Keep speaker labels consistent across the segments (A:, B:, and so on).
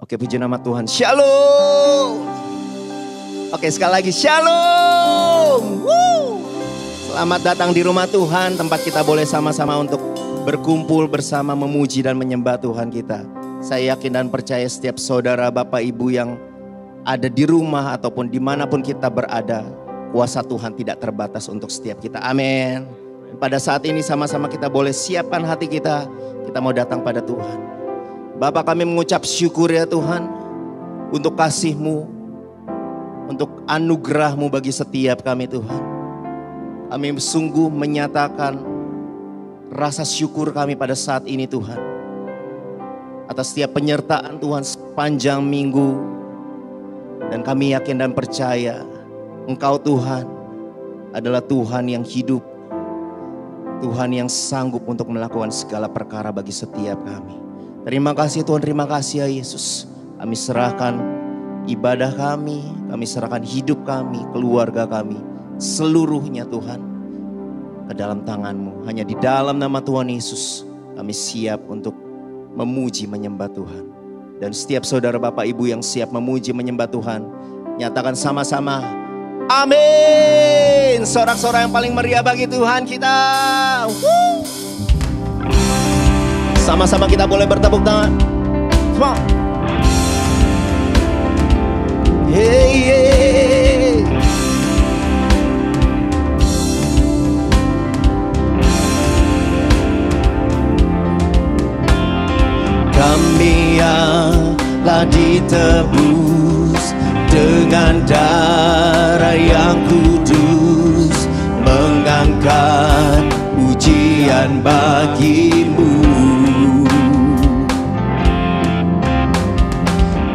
A: Oke, puji nama Tuhan. Shalom. Oke, sekali lagi shalom. Woo. Selamat datang di rumah Tuhan, tempat kita boleh sama-sama untuk berkumpul bersama memuji dan menyembah Tuhan kita. Saya yakin dan percaya setiap saudara, bapak, ibu yang ada di rumah ataupun dimanapun kita berada, kuasa Tuhan tidak terbatas untuk setiap kita. Amin. Pada saat ini sama-sama kita boleh siapkan hati kita mau datang pada Tuhan. Bapa, kami mengucap syukur ya Tuhan untuk kasih-Mu, untuk anugerah-Mu bagi setiap kami Tuhan. Kami sungguh menyatakan rasa syukur kami pada saat ini Tuhan. Atas setiap penyertaan Tuhan sepanjang minggu. Dan kami yakin dan percaya Engkau Tuhan adalah Tuhan yang hidup. Tuhan yang sanggup untuk melakukan segala perkara bagi setiap kami. Terima kasih Tuhan, terima kasih ya Yesus. Kami serahkan ibadah kami serahkan hidup kami, keluarga kami, seluruhnya Tuhan ke dalam tangan-Mu. Hanya di dalam nama Tuhan Yesus kami siap untuk memuji menyembah Tuhan. Dan setiap saudara bapak ibu yang siap memuji menyembah Tuhan, nyatakan sama-sama amin. Sorak-sorak yang paling meriah bagi Tuhan kita. Woo! Sama-sama kita boleh bertepuk tangan. Come on. Hey, hey. Kami yang telah ditebus dengan darah yang kudus, mengangkat pujian bagi-Mu.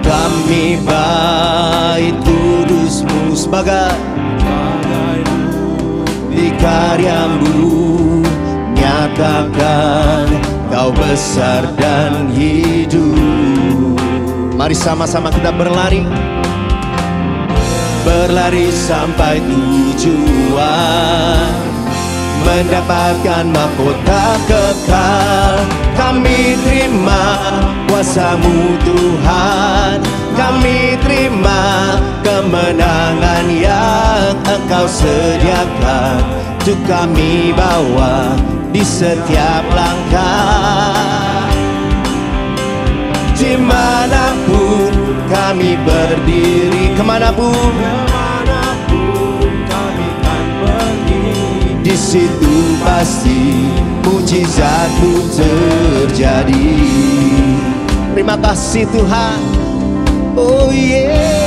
A: Kami bait kudus-Mu sebagai di karya-Mu, nyatakan Kau besar dan hidup. Mari sama-sama kita berlari sampai tujuan, mendapatkan mahkota kekal. Kami terima kuasa-Mu Tuhan, kami terima kemenangan yang Engkau sediakan untuk kami bawa di setiap langkah. Dimanapun kami berdiri, kemanapun kami akan pergi, di situ pasti mujizat-Mu terjadi. Terima kasih Tuhan. Oh yeah.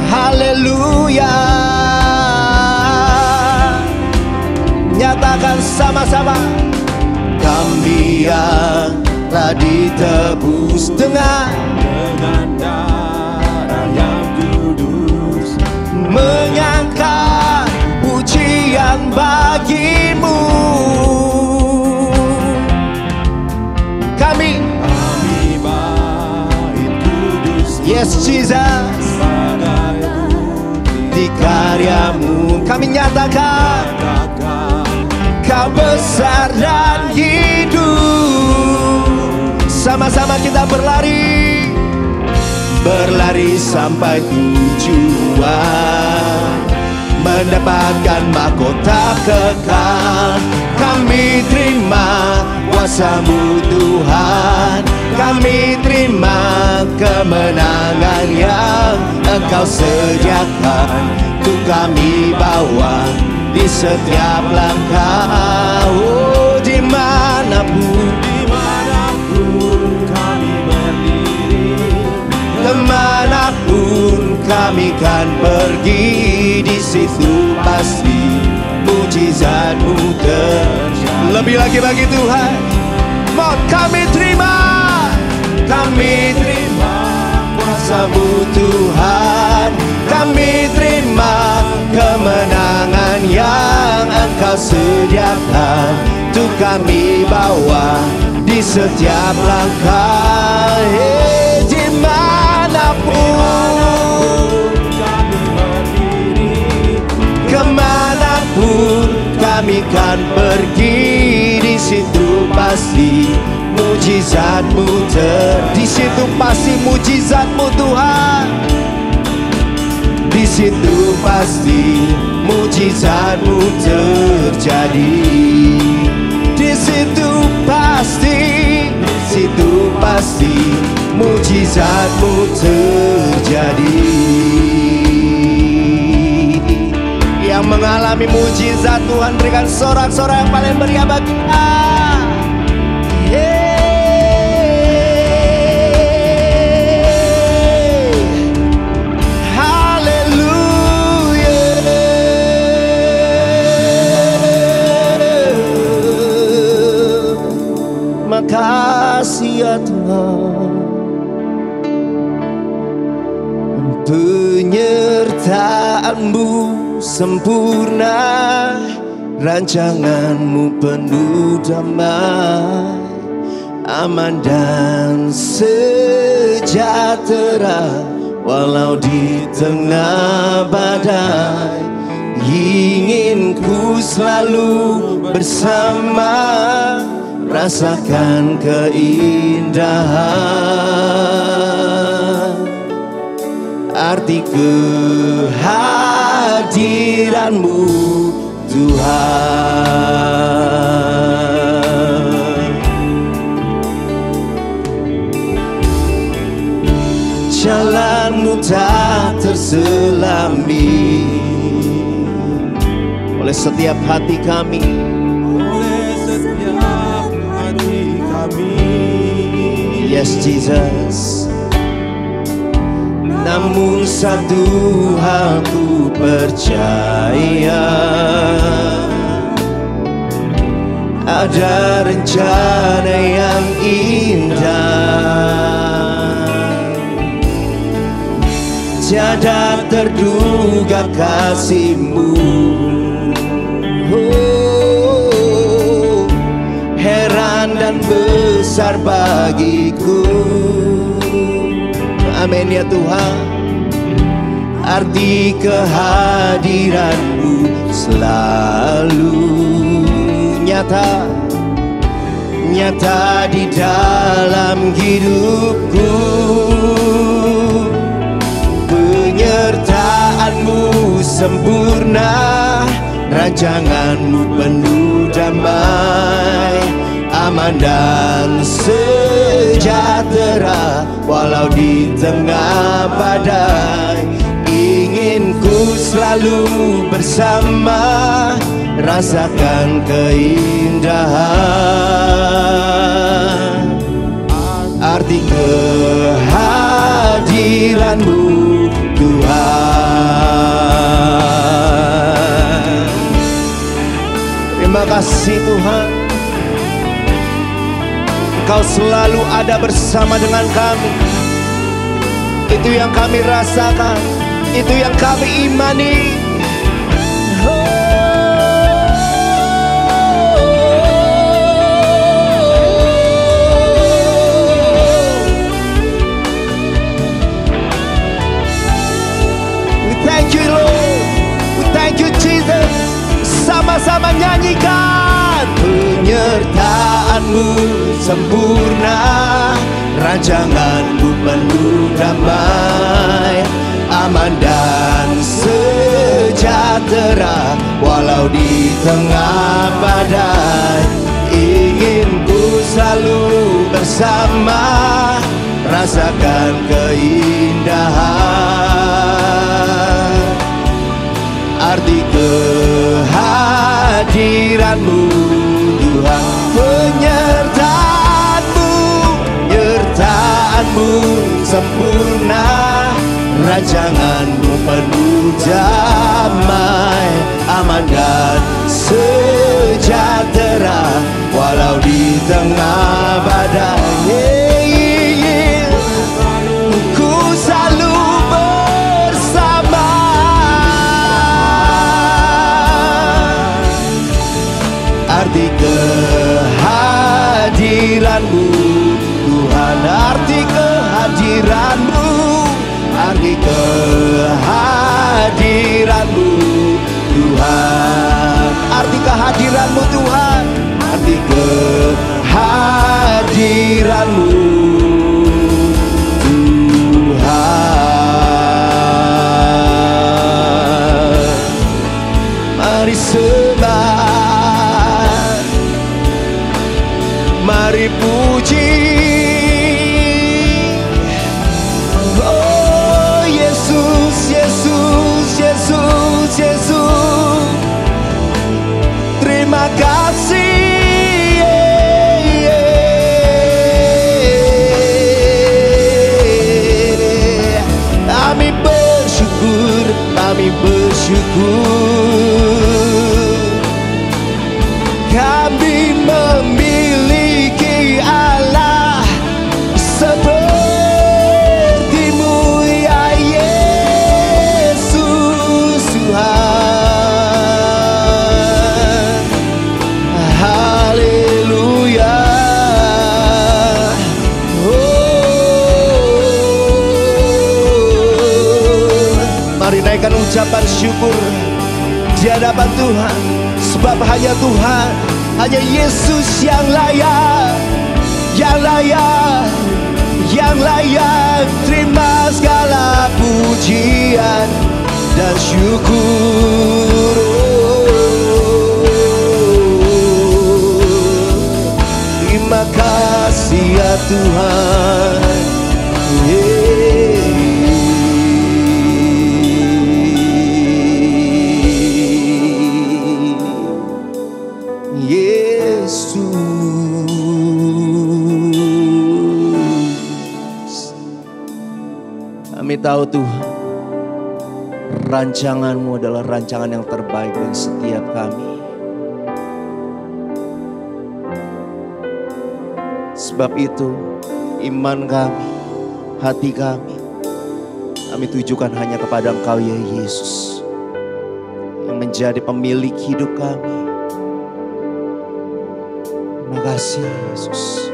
A: Haleluya. Nyatakan sama-sama, kami yang telah ditebus dengan darah yang kudus, mengangkat pujian bagi-Mu. Kami bait kudus, yes Jesus, di karya-Mu kami nyatakan Kau besar dan hidup. Sama-sama kita berlari sampai tujuan, mendapatkan mahkota kekal. Kami terima kuasa-Mu Tuhan, kami terima kemenangan yang Engkau sediakan untuk kami bawa di setiap langkah. Oh, dimanapun kami berdiri, kemanapun kami kan pergi, di situ pasti mujizat-Mu terjadi. Lebih lagi bagi Tuhan, mau kami terima kuasa-Mu Tuhan, kami terima kemenangan yang Engkau sediakan untuk kami bawa di setiap langkah. Dimanapun kami berdiri, kemanapun kami kan pergi, di situ pasti pasti mujizat-Mu di situ pasti mujizat-Mu Tuhan. Di situ pasti mujizat-Mu terjadi. Di situ pasti mujizat-Mu terjadi. Yang mengalami mujizat Tuhan berikan sorak-sorak yang paling meriah bagi kita. Makasih ya Tuhan, penyertaan-Mu sempurna, rancangan-Mu penuh damai, aman dan sejahtera, walau di tengah badai. Ingin ku selalu bersama, rasakan keindahan arti kehadiran-Mu Tuhan. Jalan-Mu tak terselami oleh setiap hati kami. Yes Jesus. Namun satu hal ku percaya, ada rencana yang indah, tiada terduga kasih-Mu. Heran dan besar bagiku. Amin ya Tuhan. Arti kehadiran-Mu selalu nyata di dalam hidupku. Penyertaan-Mu sempurna, rancangan-Mu penuh damai, aman dan sejahtera, walau di tengah badai. Ingin ku selalu bersama, rasakan keindahan arti kehadiran-Mu Tuhan. Terima kasih Tuhan, Engkau selalu ada bersama dengan kami. Itu yang kami rasakan, itu yang kami imani. We thank you Lord, we thank you Jesus. Sama-sama nyanyikan. Penyertaan-Mu sempurna, rancangan-Mu penuh damai, aman dan sejahtera, walau di tengah badai. Ingin ku selalu bersama, rasakan keindahan arti kehadiran-Mu Tuhan. Penyertaan-Mu sempurna, rancangan-Mu penuh damai, aman dan sejahtera, walau di tengah badai. Ku selalu bersama, arti kehadiran-Mu Tuhan, arti kehadiran-Mu, arti kehadiran-Mu Tuhan, arti kehadiran-Mu Tuhan, arti kehadiran-Mu Mari puji. Oh Yesus, Yesus, Yesus, Yesus. Terima kasih. Kami bersyukur, kami bersyukur. Kami memiliki Allah seperti-Mu ya Yesus Tuhan. Haleluya. Mari naikkan ucapan syukur di hadapan Tuhan, sebab hanya Tuhan, hanya Yesus yang layak, yang layak, yang layak terima segala pujian dan syukur. Terima kasih ya Tuhan. Kami tahu Tuhan, rancangan-Mu adalah rancangan yang terbaik bagi setiap kami. Sebab itu iman kami, hati kami tujukan hanya kepada Engkau ya Yesus, yang menjadi pemilik hidup kami. Terima kasih Yesus.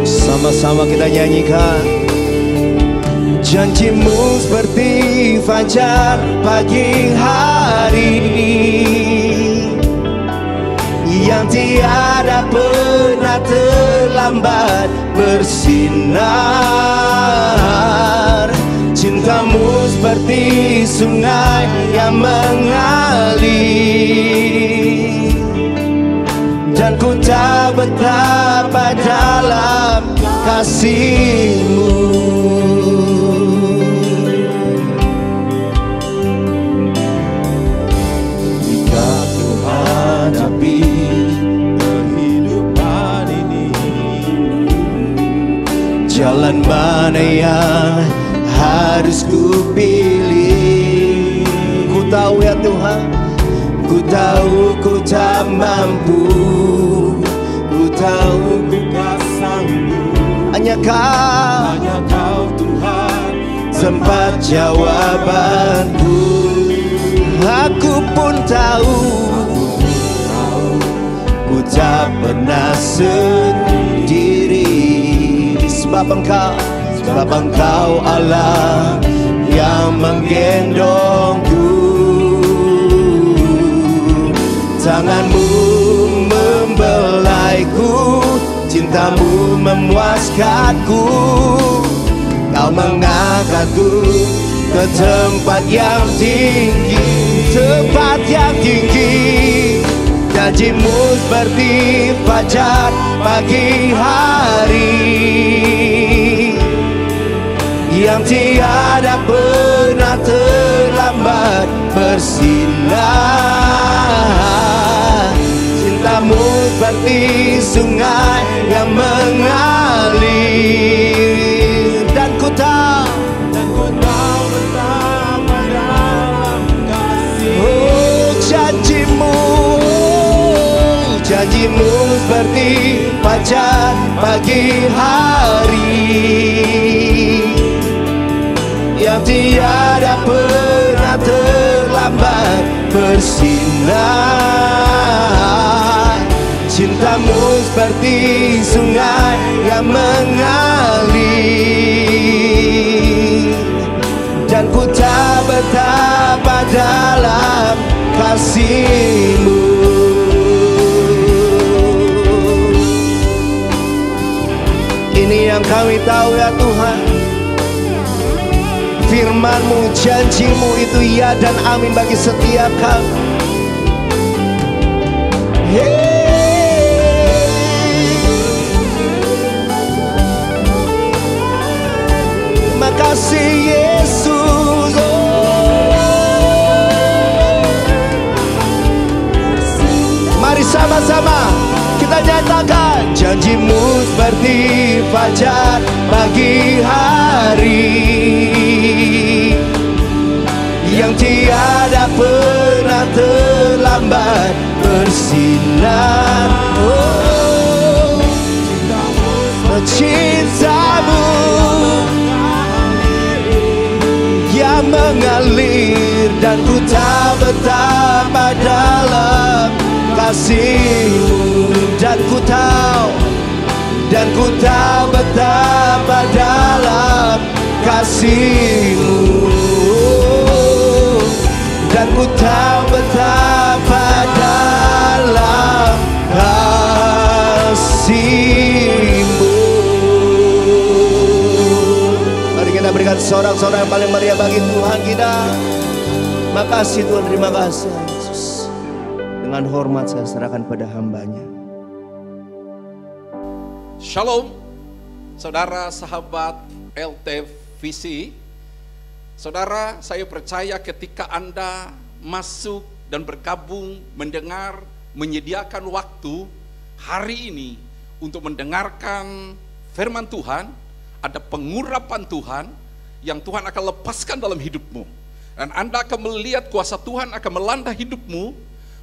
A: Sama-sama kita nyanyikan. Janji-Mu seperti fajar pagi hari, yang tiada pernah terlambat bersinar. Cinta-Mu seperti sungai yang mengalir, dan ku tak betapa dalam kasih-Mu. Jika ku hadapi kehidupan ini, jalan mana yang harus ku pilih? Ku tahu ya Tuhan, ku tahu ku tak mampu, ku tahu ku tak sanggup. Hanya Kau Tuhan tempat jawabanku. Aku pun tahu ku tak pernah sendiri, sebab Engkau Allah yang menggendongku. Tangan-Mu membelaiku, cinta-Mu memuaskanku. Kau mengangkatku ke tempat yang tinggi, tempat yang tinggi. Janji-Mu seperti fajar pagi hari, yang tiada pernah terlambat bersinar. seperti sungai yang mengalir. Dan ku tahu betapa dalam kasih. Oh, janjimu seperti fajar pagi hari yang tiada pernah terlambat bersinar. Cintamu seperti sungai yang mengalir, dan ku tak betapa dalam kasih-Mu. Ini yang kami tahu ya Tuhan, firman-Mu, janji-Mu itu ya dan amin bagi setiap kami. Terima kasih Yesus. Mari sama-sama kita nyatakan, janji-Mu seperti fajar pagi hari yang tiada pernah terlambat bersinar. Oh, cinta-Mu yang mengalir, dan ku tak betapa dalam kasih-Mu. Dan ku tahu betapa dalam kasih-Mu. Dan ku tahu betapa dalam kasih-Mu. Mari kita berikan sorak-sorak yang paling meriah bagi Tuhan kita. Makasih Tuhan, terima kasih Yesus. Dengan hormat saya serahkan pada hamba-Nya.
B: Shalom, saudara sahabat LTVC. Saudara, saya percaya ketika Anda masuk dan bergabung, mendengar, menyediakan waktu hari ini untuk mendengarkan firman Tuhan, ada pengurapan Tuhan yang Tuhan akan lepaskan dalam hidupmu. Dan Anda akan melihat kuasa Tuhan akan melanda hidupmu,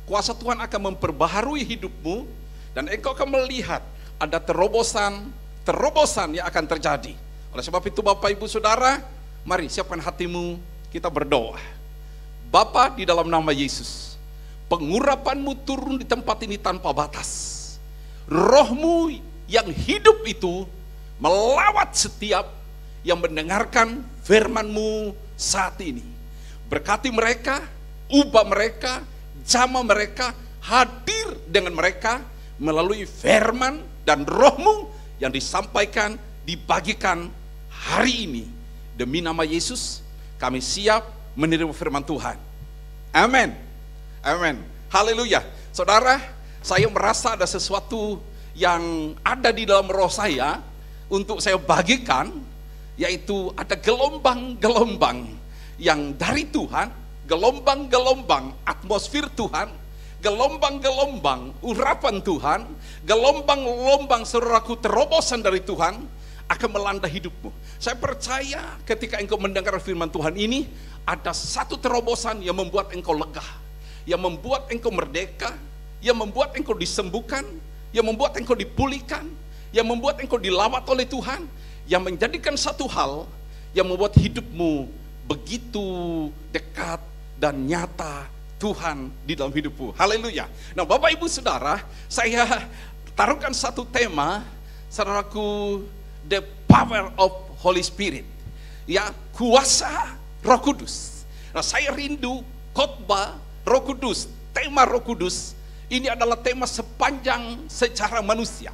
B: kuasa Tuhan akan memperbaharui hidupmu, dan engkau akan melihat ada terobosan yang akan terjadi. Oleh sebab itu Bapak Ibu Saudara, mari siapkan hatimu, kita berdoa. Bapa, di dalam nama Yesus, pengurapan-Mu turun di tempat ini tanpa batas. Roh-Mu yang hidup itu melawat setiap yang mendengarkan firman-Mu saat ini. Berkati mereka, ubah mereka, jamah mereka, hadir dengan mereka melalui firman dan Roh-Mu yang disampaikan, dibagikan hari ini. Demi nama Yesus, kami siap menerima firman Tuhan. Amin. Amin. Haleluya. Saudara, saya merasa ada sesuatu yang ada di dalam roh saya untuk saya bagikan, yaitu ada gelombang-gelombang yang dari Tuhan, gelombang-gelombang atmosfer Tuhan, gelombang-gelombang urapan Tuhan, gelombang-gelombang saudaraku terobosan dari Tuhan akan melanda hidupmu. Saya percaya ketika engkau mendengar firman Tuhan ini, ada satu terobosan yang membuat engkau lega, yang membuat engkau merdeka, yang membuat engkau disembuhkan, yang membuat engkau dipulihkan, yang membuat engkau dilawat oleh Tuhan, yang menjadikan satu hal yang membuat hidupmu begitu dekat dan nyata Tuhan di dalam hidupmu. Haleluya. Nah Bapak Ibu Saudara, saya taruhkan satu tema, saudaraku, the power of Holy Spirit. Ya, kuasa Roh Kudus. Nah saya rindu khotbah Roh Kudus, tema Roh Kudus. Ini adalah tema sepanjang sejarah manusia.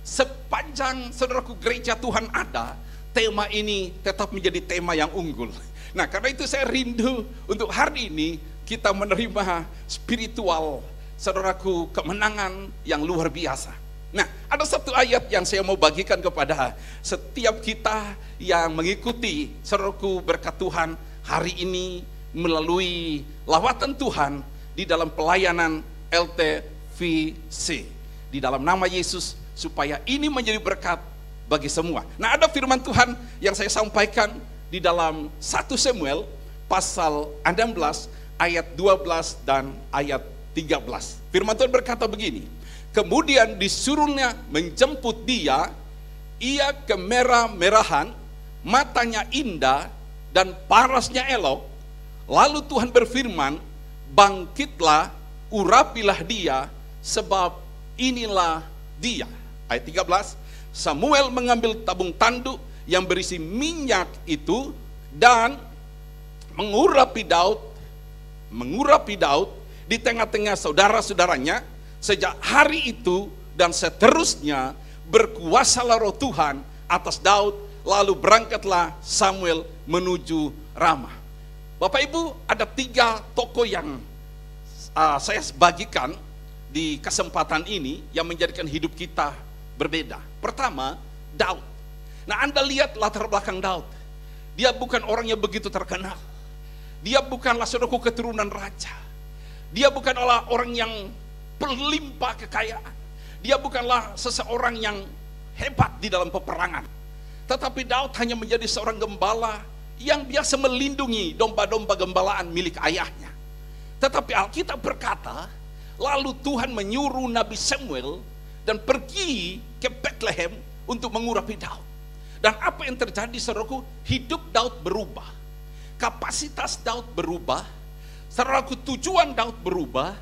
B: Sepanjang saudaraku gereja Tuhan ada, tema ini tetap menjadi tema yang unggul. Nah karena itu saya rindu untuk hari ini kita menerima spiritual, saudaraku, kemenangan yang luar biasa. Nah, ada satu ayat yang saya mau bagikan kepada setiap kita yang mengikuti, saudaraku, berkat Tuhan hari ini melalui lawatan Tuhan di dalam pelayanan LTVC. di dalam nama Yesus, supaya ini menjadi berkat bagi semua. Nah, ada firman Tuhan yang saya sampaikan di dalam 1 Samuel pasal 16 ayat 12 dan ayat 13. Firman Tuhan berkata begini, kemudian disuruhnya menjemput dia, ia kemerah-merahan, matanya indah dan parasnya elok. Lalu Tuhan berfirman, bangkitlah, urapilah dia, sebab inilah dia. Ayat 13, Samuel mengambil tabung tanduk yang berisi minyak itu dan mengurapi Daud di tengah-tengah saudara-saudaranya. Sejak hari itu dan seterusnya berkuasalah roh Tuhan atas Daud. Lalu berangkatlah Samuel menuju Ramah. Bapak Ibu, ada 3 tokoh yang saya bagikan di kesempatan ini yang menjadikan hidup kita berbeda. Pertama, Daud. Nah, Anda lihat latar belakang Daud. Dia bukan orang yang begitu terkenal. Dia bukanlah saudaraku keturunan raja. Dia bukanlah orang yang berlimpah kekayaan. Dia bukanlah seseorang yang hebat di dalam peperangan. Tetapi Daud hanya menjadi seorang gembala yang biasa melindungi domba-domba gembalaan milik ayahnya. Tetapi Alkitab berkata, lalu Tuhan menyuruh Nabi Samuel dan pergi ke Bethlehem untuk mengurapi Daud. Dan apa yang terjadi, saudaraku? Hidup Daud berubah, kapasitas Daud berubah, saudaraku, tujuan Daud berubah,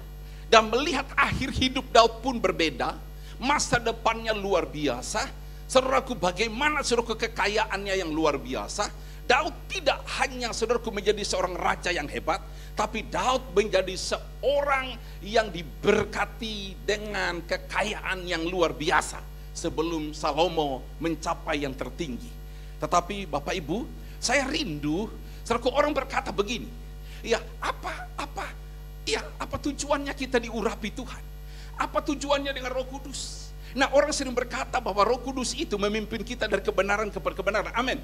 B: dan melihat akhir hidup Daud pun berbeda. Masa depannya luar biasa. Saudaraku, bagaimana saudaraku kekayaannya yang luar biasa. Daud tidak hanya saudaraku menjadi seorang raja yang hebat, tapi Daud menjadi seorang yang diberkati dengan kekayaan yang luar biasa sebelum Salomo mencapai yang tertinggi. Tetapi Bapak Ibu, saya rindu saudaraku, orang berkata begini, ya apa tujuannya kita diurapi Tuhan? Apa tujuannya dengan Roh Kudus? Nah, orang sering berkata bahwa Roh Kudus itu memimpin kita dari kebenaran kepada kebenaran. Amin.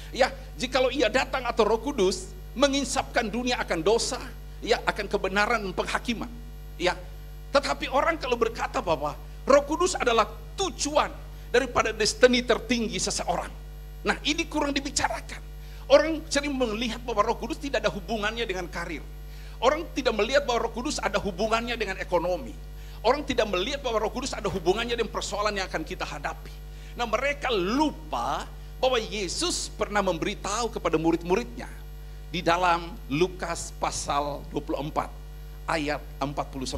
B: Ya, jikalau ia datang atau Roh Kudus menginsapkan dunia akan dosa, ya, akan kebenaran dan penghakiman. Ya. Tetapi orang kalau berkata bahwa Roh Kudus adalah tujuan daripada destiny tertinggi seseorang. Nah, ini kurang dibicarakan. Orang sering melihat bahwa Roh Kudus tidak ada hubungannya dengan karir. Orang tidak melihat bahwa Roh Kudus ada hubungannya dengan ekonomi. Orang tidak melihat bahwa Roh Kudus ada hubungannya dengan persoalan yang akan kita hadapi. Nah, mereka lupa bahwa Yesus pernah memberitahu kepada murid-muridnya di dalam Lukas pasal 24 ayat 49.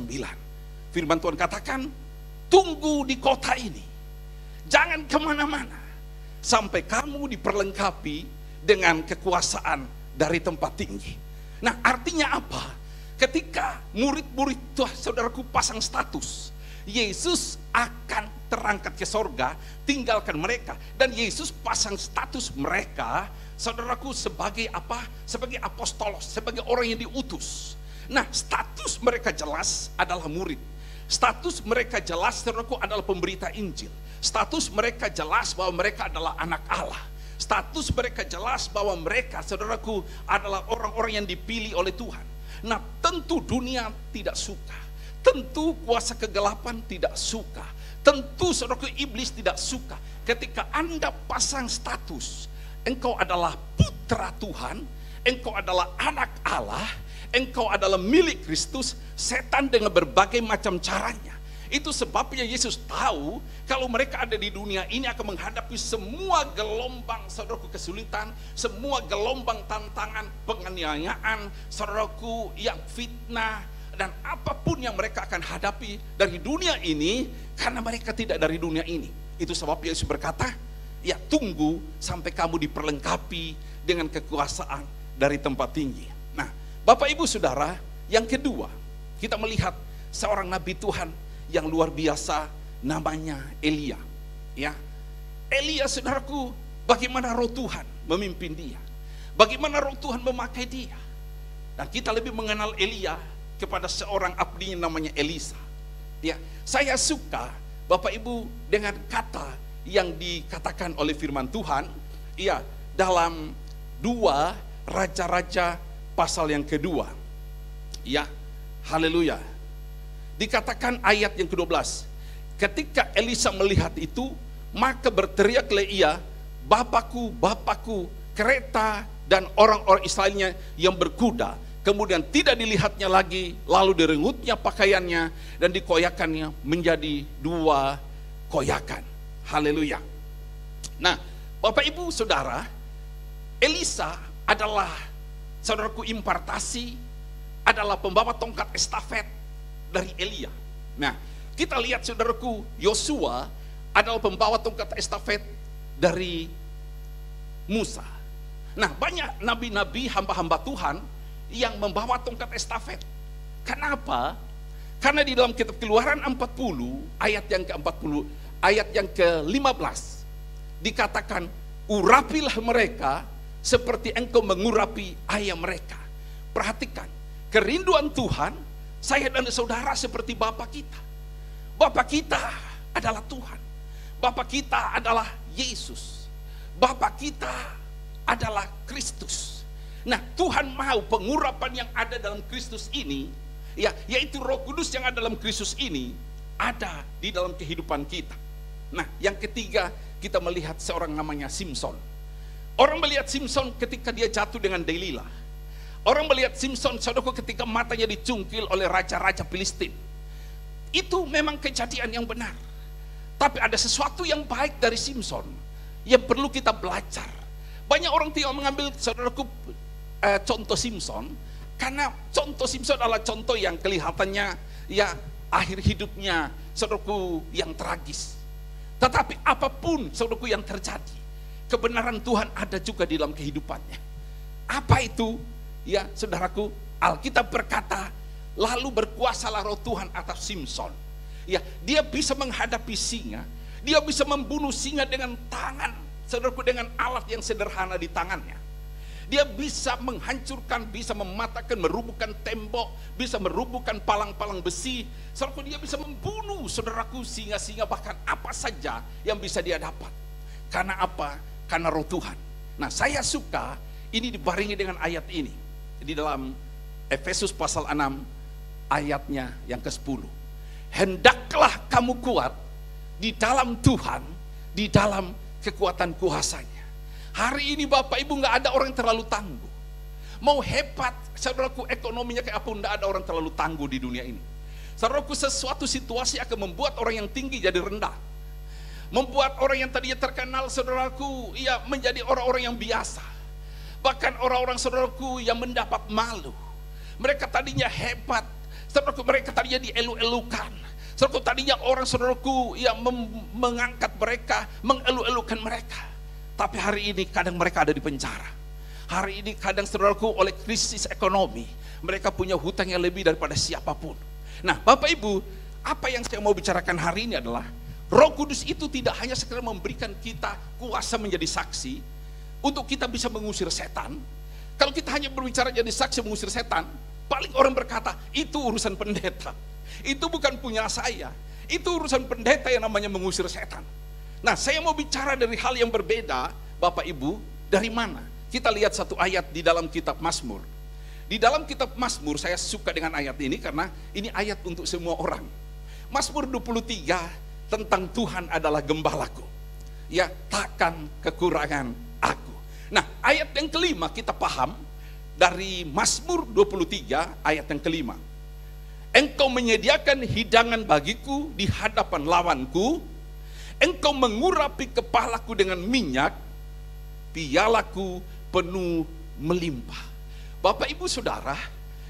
B: Firman Tuhan katakan, tunggu di kota ini, jangan kemana-mana, sampai kamu diperlengkapi dengan kekuasaan dari tempat tinggi. Nah, artinya apa? Ketika murid-murid Tuhan, saudaraku, pasang status, Yesus akan terangkat ke sorga, tinggalkan mereka. Dan Yesus pasang status mereka, saudaraku, sebagai apa? Sebagai apostolos, sebagai orang yang diutus. Nah, status mereka jelas adalah murid. Status mereka jelas, saudaraku, adalah pemberita Injil. Status mereka jelas bahwa mereka adalah anak Allah. Status mereka jelas bahwa mereka, saudaraku, adalah orang-orang yang dipilih oleh Tuhan. Nah, tentu dunia tidak suka. Tentu kuasa kegelapan tidak suka. Tentu saudaraku iblis tidak suka ketika Anda pasang status, engkau adalah putra Tuhan, engkau adalah anak Allah, engkau adalah milik Kristus. Setan dengan berbagai macam caranya. Itu sebabnya Yesus tahu kalau mereka ada di dunia ini akan menghadapi semua gelombang, saudaraku, kesulitan, semua gelombang tantangan, penganiayaan, saudaraku, yang fitnah, dan apapun yang mereka akan hadapi dari dunia ini, karena mereka tidak dari dunia ini. Itu sebabnya Yesus berkata, ya, tunggu sampai kamu diperlengkapi dengan kekuasaan dari tempat tinggi. Nah, Bapak Ibu Saudara, yang kedua, kita melihat seorang nabi Tuhan yang luar biasa, namanya Elia. Ya, Elia, saudaraku, bagaimana roh Tuhan memimpin dia, bagaimana roh Tuhan memakai dia. Dan kita lebih mengenal Elia kepada seorang abdi yang namanya Elisa. Ya, saya suka Bapak Ibu dengan kata yang dikatakan oleh firman Tuhan, ya, dalam 2 Raja-Raja pasal yang kedua. Ya, haleluya. Dikatakan ayat yang ke-12, ketika Elisa melihat itu, maka berteriaklah ia, Bapakku, Bapakku, kereta dan orang-orang Israelnya yang berkuda. Kemudian tidak dilihatnya lagi, lalu direngutnya pakaiannya dan dikoyakannya menjadi 2 koyakan. Haleluya. Nah, Bapak Ibu Saudara, Elisa adalah, saudaraku, impartasi, adalah pembawa tongkat estafet dari Elia. Nah, kita lihat saudaraku, Yosua adalah pembawa tongkat estafet dari Musa. Nah, banyak nabi-nabi, hamba-hamba Tuhan yang membawa tongkat estafet. Kenapa? Karena di dalam kitab Keluaran 40 ayat yang ke-40, ayat yang ke-15 dikatakan, urapilah mereka seperti engkau mengurapi ayah mereka. Perhatikan, kerinduan Tuhan, saya dan saudara seperti Bapa kita. Bapa kita adalah Tuhan. Bapa kita adalah Yesus. Bapa kita adalah Kristus. Nah, Tuhan mau pengurapan yang ada dalam Kristus ini, ya, yaitu Roh Kudus yang ada dalam Kristus ini, ada di dalam kehidupan kita. Nah, yang ketiga, kita melihat seorang namanya Simson. Orang melihat Simson ketika dia jatuh dengan Delila. Orang melihat Simson, saudaraku, ketika matanya dicungkil oleh raja-raja Filistin. Itu memang kejadian yang benar. Tapi ada sesuatu yang baik dari Simson yang perlu kita belajar. Banyak orang tidak mengambil, saudaraku, contoh Simson, karena contoh Simson adalah contoh yang kelihatannya ya akhir hidupnya, saudaraku, yang tragis. Tetapi apapun, saudaraku, yang terjadi, kebenaran Tuhan ada juga di dalam kehidupannya. Apa itu? Ya, saudaraku, Alkitab berkata, lalu berkuasalah Roh Tuhan atas Simson. Ya, dia bisa menghadapi singa, dia bisa membunuh singa dengan tangan, saudaraku, dengan alat yang sederhana di tangannya. Dia bisa menghancurkan, bisa mematahkan, merubuhkan tembok, bisa merubuhkan palang-palang besi. Saudaraku, dia bisa membunuh, saudaraku, singa-singa, bahkan apa saja yang bisa dia dapat. Karena apa? Karena Roh Tuhan. Nah, saya suka ini dibarengi dengan ayat ini di dalam Efesus pasal 6 ayatnya yang ke-10. Hendaklah kamu kuat di dalam Tuhan, di dalam kekuatan kuasanya. Hari ini Bapak Ibu, nggak ada orang yang terlalu tangguh. Mau hebat, saudaraku, ekonominya kayak apa, nggak ada orang terlalu tangguh di dunia ini. Saudaraku, sesuatu situasi akan membuat orang yang tinggi jadi rendah. Membuat orang yang tadinya terkenal, saudaraku, ia menjadi orang-orang yang biasa. Bahkan orang-orang, saudaraku, yang mendapat malu. Mereka tadinya hebat, saudaraku, mereka tadinya dielu-elukan. Saudaraku, tadinya orang, saudaraku, yang mengangkat mereka, mengelu-elukan mereka. Tapi hari ini kadang mereka ada di penjara. Hari ini kadang, saudaraku, oleh krisis ekonomi, mereka punya hutang yang lebih daripada siapapun. Nah, Bapak Ibu, apa yang saya mau bicarakan hari ini adalah, Roh Kudus itu tidak hanya sekedar memberikan kita kuasa menjadi saksi, untuk kita bisa mengusir setan. Kalau kita hanya berbicara jadi saksi mengusir setan, paling orang berkata, itu urusan pendeta. Itu bukan punya saya. Itu urusan pendeta yang namanya mengusir setan. Nah, saya mau bicara dari hal yang berbeda, Bapak Ibu. Dari mana? Kita lihat satu ayat di dalam kitab Mazmur. Di dalam kitab Mazmur, saya suka dengan ayat ini karena ini ayat untuk semua orang. Mazmur 23 tentang Tuhan adalah gembalaku, ya, takkan kekurangan aku. Nah, ayat yang kelima kita paham dari Mazmur 23 ayat yang kelima. Engkau menyediakan hidangan bagiku di hadapan lawanku. Engkau mengurapi kepalaku dengan minyak, pialaku penuh melimpah. Bapak Ibu Saudara,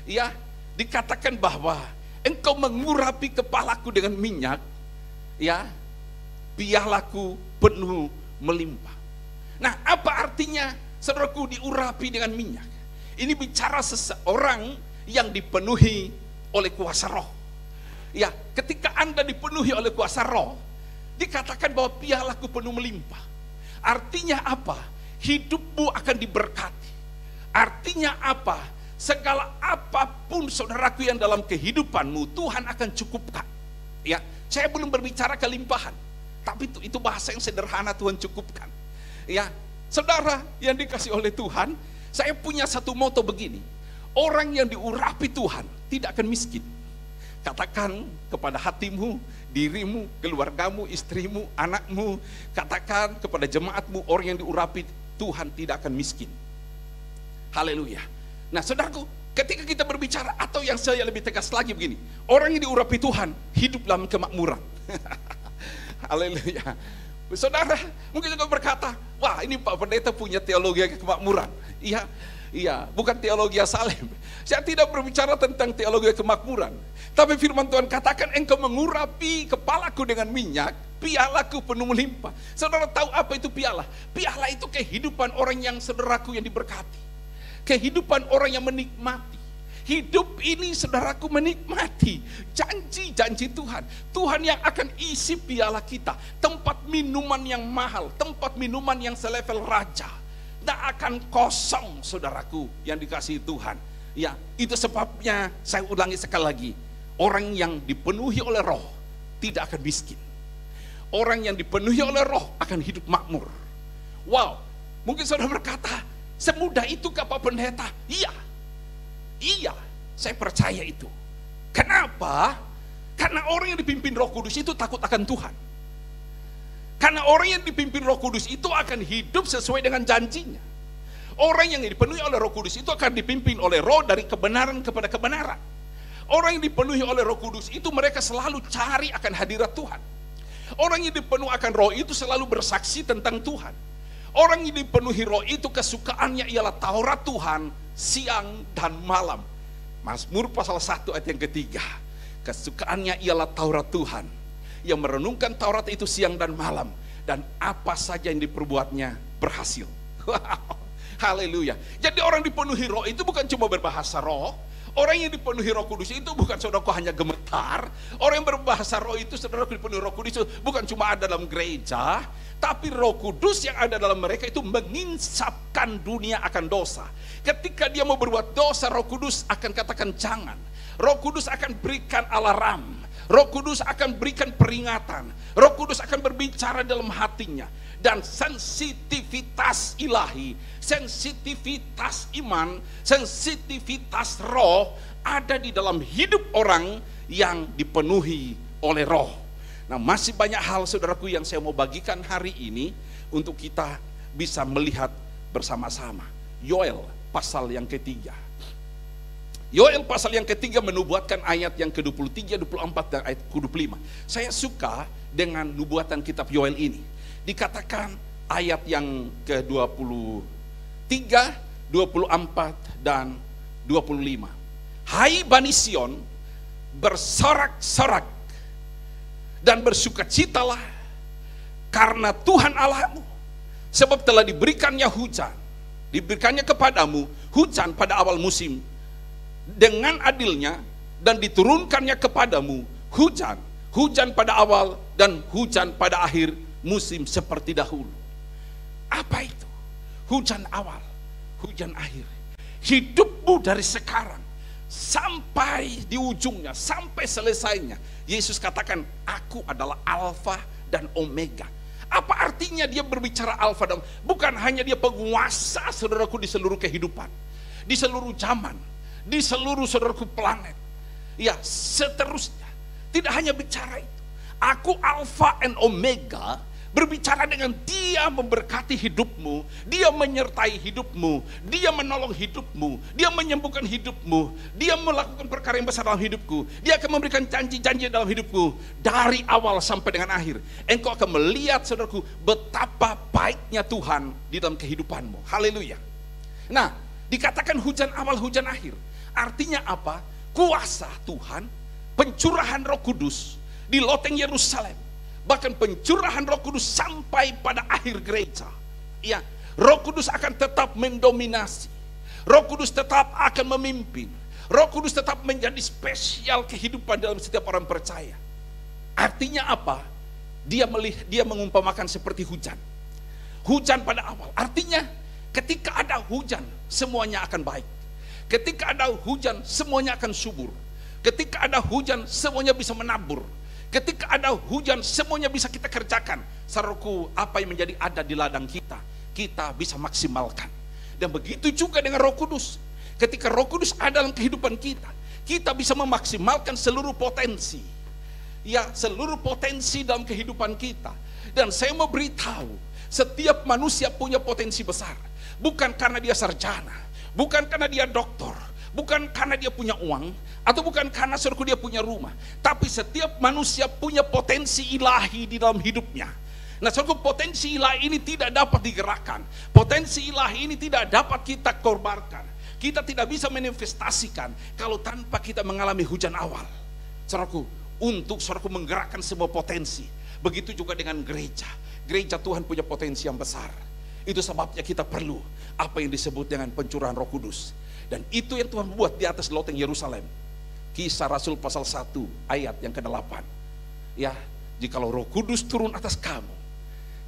B: ya, dikatakan bahwa engkau mengurapi kepalaku dengan minyak, ya, pialaku penuh melimpah. Nah, apa artinya, saudaraku, diurapi dengan minyak? Ini bicara seseorang yang dipenuhi oleh kuasa roh. Ya, ketika Anda dipenuhi oleh kuasa roh, dikatakan bahwa pialaku penuh melimpah. Artinya apa? Hidupmu akan diberkati. Artinya apa? Segala apapun, saudaraku, yang dalam kehidupanmu, Tuhan akan cukupkan. Ya, saya belum berbicara kelimpahan, tapi itu bahasa yang sederhana, Tuhan cukupkan. Ya, saudara yang dikasih oleh Tuhan, saya punya satu moto begini: orang yang diurapi Tuhan tidak akan miskin. Katakan kepada hatimu, dirimu, keluargamu, istrimu, anakmu. Katakan kepada jemaatmu, orang yang diurapi Tuhan tidak akan miskin. Haleluya. Nah saudaraku, ketika kita berbicara, atau yang saya lebih tegas lagi begini, orang yang diurapi Tuhan hidup dalam kemakmuran. Haleluya. Saudara mungkin juga berkata, wah ini Pak Pendeta punya teologi kemakmuran. Iya, bukan teologi Salem. Saya tidak berbicara tentang teologi kemakmuran, tapi firman Tuhan katakan, engkau mengurapi kepalaku dengan minyak, pialaku penuh melimpah. Saudara tahu apa itu piala? Piala itu kehidupan orang yang, saudaraku, yang diberkati, kehidupan orang yang menikmati. Hidup ini saudaraku menikmati janji-janji Tuhan. Tuhan yang akan isi piala kita, tempat minuman yang mahal, tempat minuman yang selevel raja. Tak akan kosong saudaraku yang dikasihi Tuhan. Ya, itu sebabnya saya ulangi sekali lagi, orang yang dipenuhi oleh Roh tidak akan miskin. Orang yang dipenuhi oleh Roh akan hidup makmur. Wow, mungkin saudara berkata, semudah itu Pak Pendeta? Iya, saya percaya itu. Kenapa? Karena orang yang dipimpin Roh Kudus itu takut akan Tuhan. Karena orang yang dipimpin Roh Kudus itu akan hidup sesuai dengan janjinya. Orang yang dipenuhi oleh Roh Kudus itu akan dipimpin oleh Roh dari kebenaran kepada kebenaran. Orang yang dipenuhi oleh Roh Kudus itu mereka selalu cari akan hadirat Tuhan. Orang yang dipenuhi akan Roh itu selalu bersaksi tentang Tuhan. Orang yang dipenuhi Roh itu kesukaannya ialah Taurat Tuhan siang dan malam. Mazmur pasal 1 ayat yang ketiga. Kesukaannya ialah Taurat Tuhan, yang merenungkan Taurat itu siang dan malam, dan apa saja yang diperbuatnya berhasil. Wow, haleluya. Jadi orang dipenuhi Roh itu bukan cuma berbahasa roh. Orang yang dipenuhi Roh Kudus itu bukan saudaraku hanya gemetar. Orang yang berbahasa roh itu saudaraku dipenuhi Roh Kudus itu bukan cuma ada dalam gereja, tapi Roh Kudus yang ada dalam mereka itu menginsapkan dunia akan dosa. Ketika dia mau berbuat dosa, Roh Kudus akan katakan jangan. Roh Kudus akan berikan alarm. Roh Kudus akan berikan peringatan. Roh Kudus akan berbicara dalam hatinya. Dan sensitivitas ilahi, sensitivitas iman, sensitivitas roh ada di dalam hidup orang yang dipenuhi oleh Roh. Nah, masih banyak hal saudaraku yang saya mau bagikan hari ini untuk kita bisa melihat bersama-sama. Yoel pasal yang ketiga. Yoel pasal yang ketiga menubuatkan ayat yang ke-23, 24 dan ayat ke-25. Saya suka dengan nubuatan kitab Yoel ini. Dikatakan ayat yang ke-23, 24 dan 25. Hai Bani Sion, bersorak-sorak dan bersukacitalah karena Tuhan Allahmu, sebab telah diberikannya hujan, diberikannya kepadamu hujan pada awal musim dengan adilnya, dan diturunkannya kepadamu hujan pada awal dan hujan pada akhir musim seperti dahulu. Apa itu? Hujan awal, hujan akhir. Hidupmu dari sekarang sampai di ujungnya, sampai selesainya. Yesus katakan, aku adalah Alfa dan Omega. Apa artinya dia berbicara Alfa dan Omega? Bukan hanya dia penguasa saudaraku di seluruh kehidupan, di seluruh zaman, di seluruh saudaraku planet. Ya, seterusnya. Tidak hanya bicara itu. Aku Alfa and Omega, berbicara dengan dia memberkati hidupmu, dia menyertai hidupmu, dia menolong hidupmu, dia menyembuhkan hidupmu, dia melakukan perkara yang besar dalam hidupku, dia akan memberikan janji-janji dalam hidupku dari awal sampai dengan akhir. Engkau akan melihat saudaraku betapa baiknya Tuhan di dalam kehidupanmu. Haleluya. Nah, dikatakan hujan awal hujan akhir, artinya apa? Kuasa Tuhan, pencurahan Roh Kudus di loteng Yerusalem, bahkan pencurahan Roh Kudus sampai pada akhir gereja. Ya, Roh Kudus akan tetap mendominasi. Roh Kudus tetap akan memimpin. Roh Kudus tetap menjadi spesial kehidupan dalam setiap orang percaya. Artinya apa? Dia mengumpamakan seperti hujan. Hujan pada awal. Artinya ketika ada hujan, semuanya akan baik. Ketika ada hujan, semuanya akan subur. Ketika ada hujan, semuanya bisa menabur. Ketika ada hujan, semuanya bisa kita kerjakan. Saudaraku, apa yang menjadi ada di ladang kita, kita bisa maksimalkan. Dan begitu juga dengan Roh Kudus. Ketika Roh Kudus ada dalam kehidupan kita, kita bisa memaksimalkan seluruh potensi. Ya, seluruh potensi dalam kehidupan kita. Dan saya mau beritahu, setiap manusia punya potensi besar. Bukan karena dia sarjana, bukan karena dia doktor, bukan karena dia punya uang, atau bukan karena saudaraku dia punya rumah. Tapi setiap manusia punya potensi ilahi di dalam hidupnya. Nah saudaraku, potensi ilahi ini tidak dapat digerakkan. Potensi ilahi ini tidak dapat kita korbankan. Kita tidak bisa manifestasikan kalau tanpa kita mengalami hujan awal. Saudaraku, untuk saudaraku menggerakkan semua potensi. Begitu juga dengan gereja. Gereja Tuhan punya potensi yang besar. Itu sebabnya kita perlu apa yang disebut dengan pencurahan Roh Kudus. Dan itu yang Tuhan buat di atas loteng Yerusalem. Kisah Rasul pasal 1 ayat yang ke-8. Ya, jikalau Roh Kudus turun atas kamu,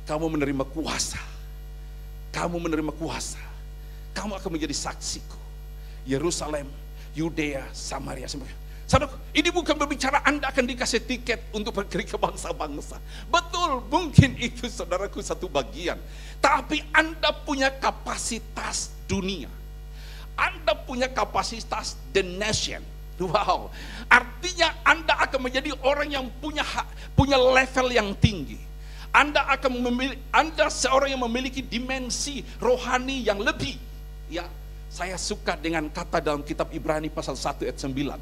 B: kamu menerima kuasa. Kamu menerima kuasa. Kamu akan menjadi saksiku. Yerusalem, Yudea, Samaria, semuanya. Saudara, ini bukan berbicara Anda akan dikasih tiket untuk pergi ke bangsa-bangsa. Betul, mungkin itu saudaraku satu bagian. Tapi Anda punya kapasitas dunia. Anda punya kapasitas the nation. Wow, artinya Anda akan menjadi orang yang punya level yang tinggi. Anda seorang yang memiliki dimensi rohani yang lebih. Ya, saya suka dengan kata dalam kitab Ibrani pasal 1 ayat 9.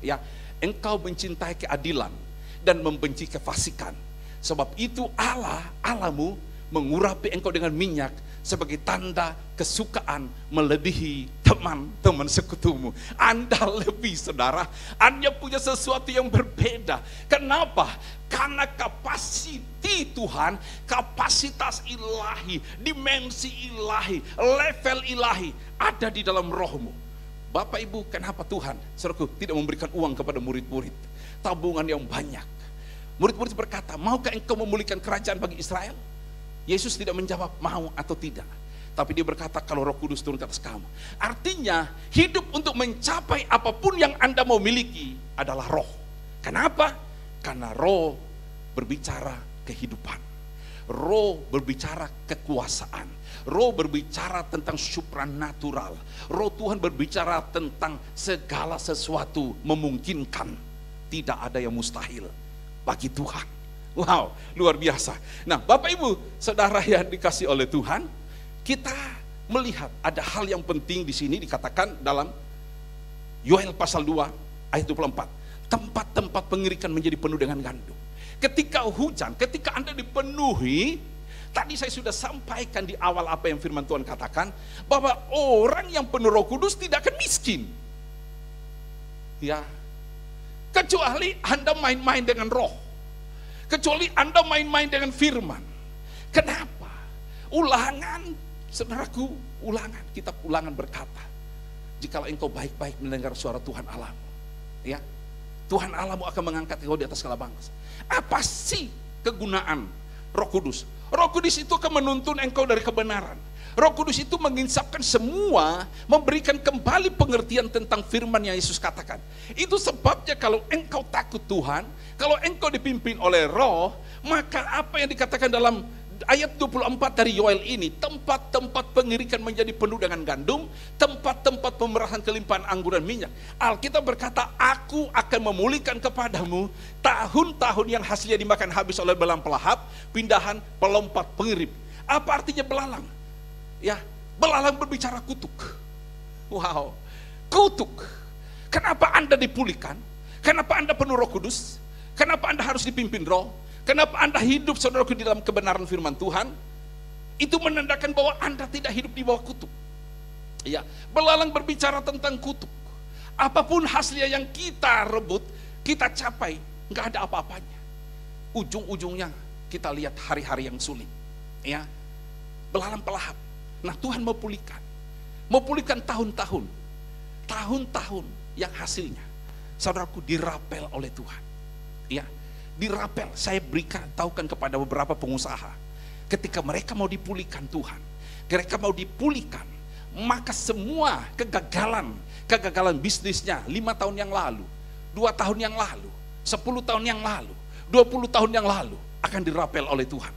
B: Ya, engkau mencintai keadilan dan membenci kefasikan. Sebab itu Allahmu mengurapi engkau dengan minyak sebagai tanda kesukaan melebihi teman-teman sekutumu. Anda lebih, saudara. Anda punya sesuatu yang berbeda. Kenapa? Karena kapasiti Tuhan, kapasitas ilahi, dimensi ilahi, level ilahi ada di dalam rohmu. Bapak Ibu, kenapa Tuhan, saudaraku, tidak memberikan uang kepada murid-murid, tabungan yang banyak? Murid-murid berkata, maukah engkau memulihkan kerajaan bagi Israel? Yesus tidak menjawab mau atau tidak. Tapi dia berkata, kalau Roh Kudus turun ke atas kamu. Artinya, hidup untuk mencapai apapun yang Anda mau miliki adalah roh. Kenapa? Karena roh berbicara kehidupan. Roh berbicara kekuasaan. Roh berbicara tentang supranatural. Roh Tuhan berbicara tentang segala sesuatu memungkinkan. Tidak ada yang mustahil bagi Tuhan. Wow, luar biasa. Nah, Bapak Ibu, saudara yang dikasih oleh Tuhan, kita melihat ada hal yang penting di sini dikatakan dalam Yoel pasal 2 ayat 24. Tempat-tempat pengirikan menjadi penuh dengan gandum. Ketika hujan, ketika Anda dipenuhi, tadi saya sudah sampaikan di awal apa yang firman Tuhan katakan, bahwa orang yang penuh Roh Kudus tidak akan miskin. Ya, kecuali Anda main-main dengan roh. Kecuali Anda main-main dengan firman. Kenapa? Ulangan, saudaraku, ulangan, kitab Ulangan berkata, jikalau engkau baik-baik mendengar suara Tuhan Allahmu, ya, Tuhan Allahmu akan mengangkat engkau di atas segala bangsa. Apa sih kegunaan Roh Kudus? Roh Kudus itu akan menuntun engkau dari kebenaran. Roh Kudus itu menginsapkan semua, memberikan kembali pengertian tentang firman yang Yesus katakan. Itu sebabnya kalau engkau takut Tuhan, kalau engkau dipimpin oleh roh, maka apa yang dikatakan dalam ayat 24 dari Yoel ini, tempat-tempat pengirikan menjadi penuh dengan gandum, tempat-tempat pemerahan kelimpahan anggur dan minyak. Alkitab berkata, aku akan memulihkan kepadamu tahun-tahun yang hasilnya dimakan habis oleh belalang pelahap, pindahan, pelompat, pengirim. Apa artinya belalang? Ya, belalang berbicara kutuk. Wow, kutuk. Kenapa Anda dipulihkan? Kenapa Anda penuh Roh Kudus? Kenapa Anda harus dipimpin roh? Kenapa Anda hidup, saudaraku, di dalam kebenaran firman Tuhan? Itu menandakan bahwa Anda tidak hidup di bawah kutuk. Ya, belalang berbicara tentang kutuk. Apapun hasilnya yang kita rebut, kita capai, nggak ada apa-apanya. Ujung-ujungnya kita lihat hari-hari yang sulit. Ya, belalang pelahap. Nah, Tuhan mau pulihkan tahun-tahun yang hasilnya, saudaraku, dirapel oleh Tuhan. Ya, dirapel. Saya tahukan kepada beberapa pengusaha, ketika mereka mau dipulihkan Tuhan, mereka mau dipulihkan, maka semua kegagalan bisnisnya 5 tahun yang lalu, 2 tahun yang lalu, 10 tahun yang lalu, 20 tahun yang lalu akan dirapel oleh Tuhan.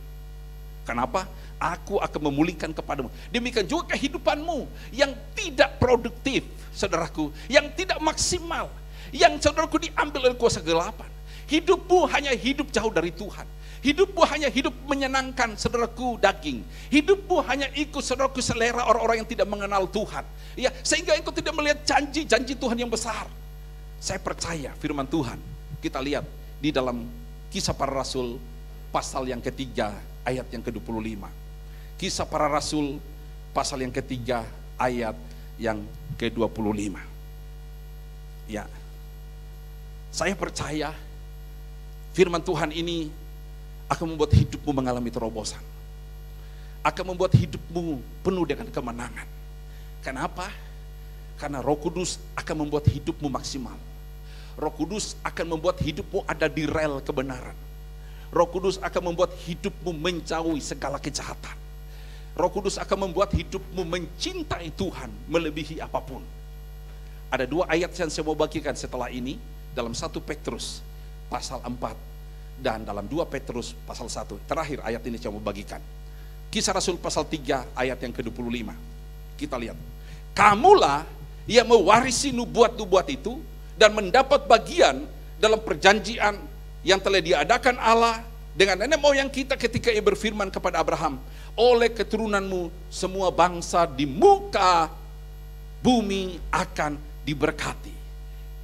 B: Kenapa? Aku akan memulihkan kepadamu. Demikian juga kehidupanmu yang tidak produktif, saudaraku, yang tidak maksimal, yang saudaraku diambil oleh kuasa kegelapan. Hidupmu hanya hidup jauh dari Tuhan. Hidupmu hanya hidup menyenangkan saudaraku daging. Hidupmu hanya ikut saudaraku selera orang-orang yang tidak mengenal Tuhan. Ya, sehingga engkau tidak melihat janji-janji Tuhan yang besar. Saya percaya firman Tuhan. Kita lihat di dalam Kisah Para Rasul pasal yang ketiga ayat yang ke-25. Kisah Para Rasul pasal yang ketiga ayat yang ke-25. Ya. Saya percaya firman Tuhan ini akan membuat hidupmu mengalami terobosan. Akan membuat hidupmu penuh dengan kemenangan. Kenapa? Karena Roh Kudus akan membuat hidupmu maksimal. Roh Kudus akan membuat hidupmu ada di rel kebenaran. Roh Kudus akan membuat hidupmu menjauhi segala kejahatan. Roh Kudus akan membuat hidupmu mencintai Tuhan melebihi apapun. Ada dua ayat yang saya mau bagikan setelah ini dalam 1 Petrus pasal 4 dan dalam 2 Petrus pasal 1. Terakhir ayat ini saya mau bagikan. Kisah Rasul pasal 3 ayat yang ke-25. Kita lihat. Kamulah yang mewarisi nubuat-nubuat itu dan mendapat bagian dalam perjanjian yang telah diadakan Allah dengan nenek moyang kita ketika ia berfirman kepada Abraham, oleh keturunanmu semua bangsa di muka bumi akan diberkati.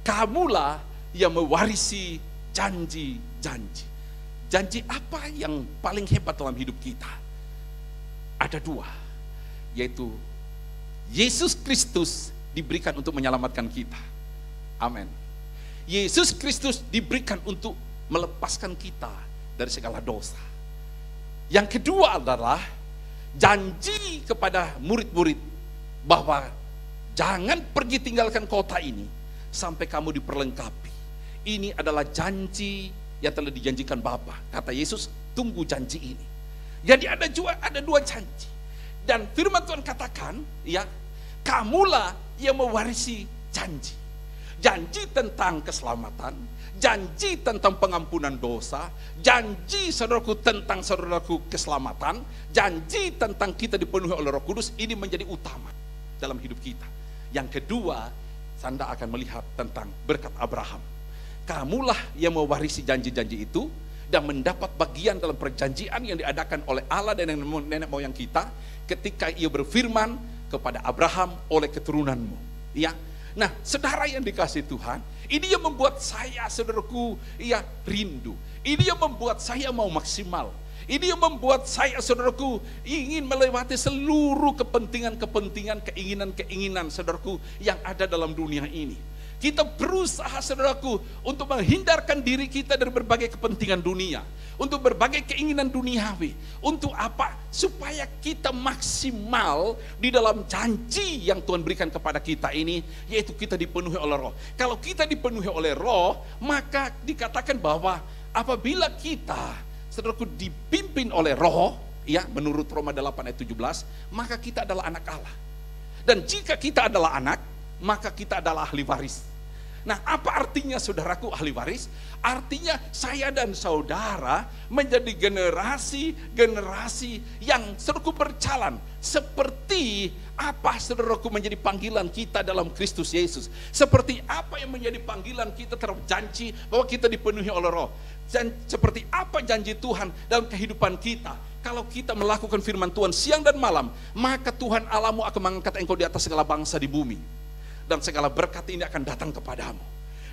B: Kamulah yang mewarisi janji-janji. Janji apa yang paling hebat dalam hidup kita? Ada dua, yaitu Yesus Kristus diberikan untuk menyelamatkan kita. Amin. Yesus Kristus diberikan untuk melepaskan kita dari segala dosa. Yang kedua adalah janji kepada murid-murid bahwa jangan pergi tinggalkan kota ini sampai kamu diperlengkapi. Ini adalah janji yang telah dijanjikan Bapa. Kata Yesus, tunggu janji ini. Jadi ada dua janji. Dan firman Tuhan katakan, ya, kamulah yang mewarisi janji. Janji tentang keselamatan, janji tentang pengampunan dosa, janji saudaraku tentang saudaraku keselamatan, janji tentang kita dipenuhi oleh Roh Kudus. Ini menjadi utama dalam hidup kita. Yang kedua, Anda akan melihat tentang berkat Abraham. Kamulah yang mewarisi janji-janji itu dan mendapat bagian dalam perjanjian yang diadakan oleh Allah dan nenek moyang kita ketika ia berfirman kepada Abraham, oleh keturunanmu. Ya. Nah, saudara yang dikasihi Tuhan, ini yang membuat saya, saudaraku, ya, rindu. Ini yang membuat saya mau maksimal. Ini yang membuat saya, saudaraku, ingin melewati seluruh kepentingan-kepentingan, keinginan-keinginan, saudaraku, yang ada dalam dunia ini. Kita berusaha, saudaraku, untuk menghindarkan diri kita dari berbagai kepentingan dunia, untuk berbagai keinginan duniawi. Untuk apa? Supaya kita maksimal di dalam janji yang Tuhan berikan kepada kita ini, yaitu kita dipenuhi oleh Roh. Kalau kita dipenuhi oleh Roh, maka dikatakan bahwa apabila kita, saudaraku, dipimpin oleh Roh, ya, menurut Roma 8 ayat 17, maka kita adalah anak Allah. Dan jika kita adalah anak, maka kita adalah ahli waris. Nah, apa artinya saudaraku ahli waris? Artinya saya dan saudara menjadi generasi yang saudaraku berjalan seperti apa saudaraku menjadi panggilan kita dalam Kristus Yesus. Seperti apa yang menjadi panggilan kita terhadap janji bahwa kita dipenuhi oleh Roh. Dan seperti apa janji Tuhan dalam kehidupan kita. Kalau kita melakukan firman Tuhan siang dan malam, maka Tuhan Allahmu akan mengangkat engkau di atas segala bangsa di bumi. Dan segala berkat ini akan datang kepadamu.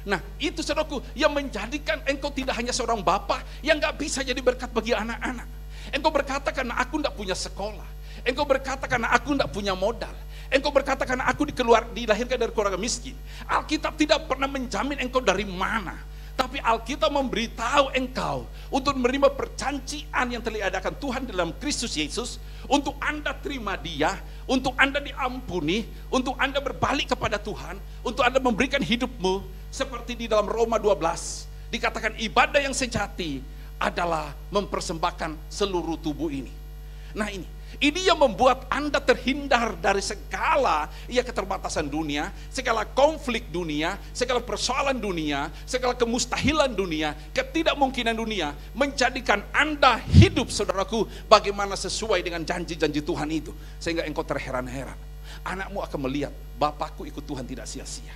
B: Nah, itu saudaraku yang menjadikan engkau tidak hanya seorang bapa yang gak bisa jadi berkat bagi anak-anak. Engkau berkata karena aku tidak punya sekolah. Engkau berkata karena aku tidak punya modal. Engkau berkata karena aku dilahirkan dari keluarga miskin. Alkitab tidak pernah menjamin engkau dari mana. Tapi Alkitab memberitahu engkau untuk menerima perjanjian yang telah diadakan Tuhan dalam Kristus Yesus. Untuk Anda terima Dia, untuk Anda diampuni, untuk Anda berbalik kepada Tuhan, untuk Anda memberikan hidupmu seperti di dalam Roma 12. Dikatakan ibadah yang sejati adalah mempersembahkan seluruh tubuh ini. Nah, ini yang membuat Anda terhindar dari segala keterbatasan dunia, segala konflik dunia, segala persoalan dunia, segala kemustahilan dunia, ketidakmungkinan dunia, menjadikan Anda hidup, saudaraku, bagaimana sesuai dengan janji-janji Tuhan itu. Sehingga engkau terheran-heran. Anakmu akan melihat, Bapakku ikut Tuhan tidak sia-sia.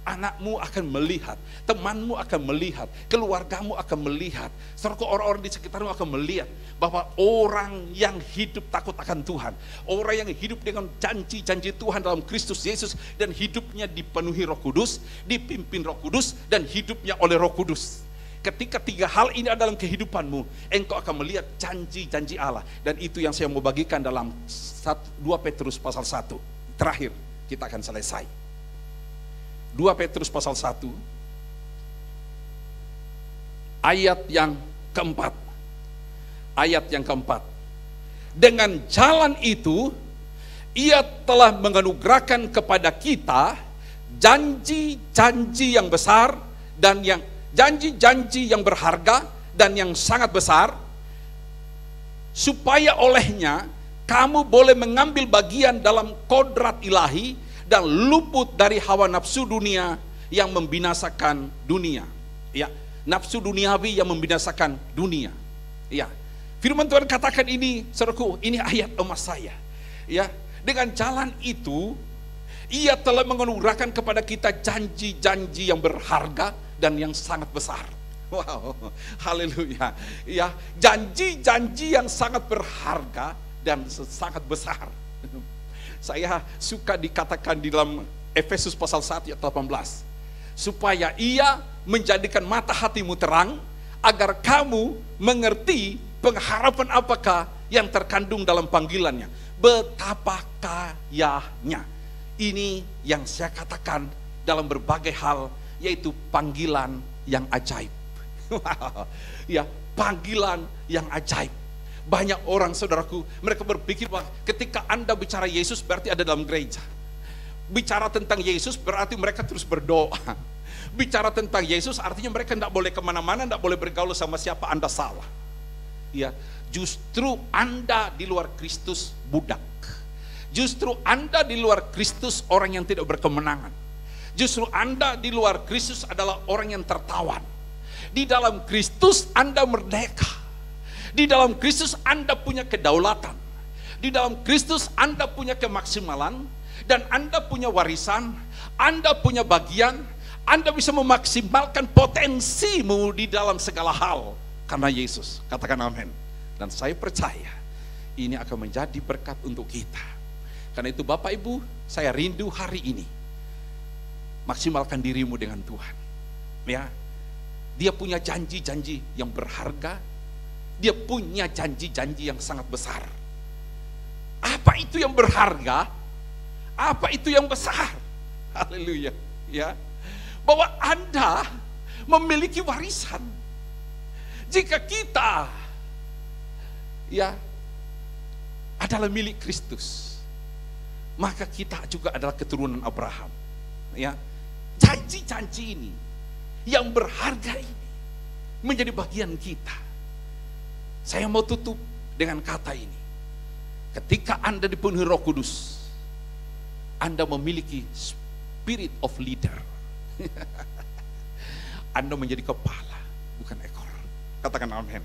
B: Anakmu akan melihat, temanmu akan melihat, keluargamu aakan melihat, serta orang-orang di sekitarmu akan melihat bahwa orang yang hidup takut akan Tuhan, orang yang hidup dengan janji-janji Tuhan dalam Kristus Yesus, dan hidupnya dipenuhi Roh Kudus, dipimpin Roh Kudus, dan hidupnya oleh Roh Kudus. Ketika 3 hal ini ada dalam kehidupanmu, engkau akan melihat janji-janji Allah. Dan itu yang saya mau bagikan dalam 2 Petrus pasal 1. Terakhir, kita akan selesai. 2 Petrus pasal 1 ayat yang keempat. Ayat yang keempat. Dengan jalan itu Ia telah menganugerahkan kepada kita janji-janji yang besar dan yang janji-janji yang berharga dan yang sangat besar, supaya olehnya kamu boleh mengambil bagian dalam kodrat ilahi dan luput dari hawa nafsu dunia yang membinasakan dunia. Ya, nafsu duniawi yang membinasakan dunia. Ya, firman Tuhan katakan ini, saudaraku, ini ayat emas saya. Ya, dengan jalan itu Ia telah menganugerahkan kepada kita janji-janji yang berharga dan yang sangat besar. Wow, haleluya. Ya, janji-janji yang sangat berharga dan sangat besar. Saya suka dikatakan di dalam Efesus pasal 1 ayat 18, supaya Ia menjadikan mata hatimu terang, agar kamu mengerti pengharapan apakah yang terkandung dalam panggilannya, betapa kayanya. Ini yang saya katakan dalam berbagai hal, yaitu panggilan yang ajaib. Ya, panggilan yang ajaib. Banyak orang, saudaraku, mereka berpikir bahwa ketika Anda bicara Yesus berarti ada dalam gereja. Bicara tentang Yesus berarti mereka terus berdoa. Bicara tentang Yesus artinya mereka tidak boleh kemana-mana, tidak boleh bergaul sama siapa. Anda salah. Ya, justru Anda di luar Kristus budak. Justru Anda di luar Kristus orang yang tidak berkemenangan. Justru Anda di luar Kristus adalah orang yang tertawan. Di dalam Kristus Anda merdeka. Di dalam Kristus Anda punya kedaulatan. Di dalam Kristus Anda punya kemaksimalan. Dan Anda punya warisan. Anda punya bagian. Anda bisa memaksimalkan potensimu di dalam segala hal karena Yesus. Katakan amin. Dan saya percaya ini akan menjadi berkat untuk kita. Karena itu Bapak Ibu, saya rindu hari ini maksimalkan dirimu dengan Tuhan. Ya, Dia punya janji-janji yang berharga. Dia punya janji-janji yang sangat besar. Apa itu yang berharga? Apa itu yang besar? Haleluya. Ya, bahwa Anda memiliki warisan. Jika kita ya adalah milik Kristus, maka kita juga adalah keturunan Abraham. Ya, janji-janji ini yang berharga ini menjadi bagian kita. Saya mau tutup dengan kata ini. Ketika Anda dipenuhi Roh Kudus, Anda memiliki spirit of leader. Anda menjadi kepala, bukan ekor. Katakan amin.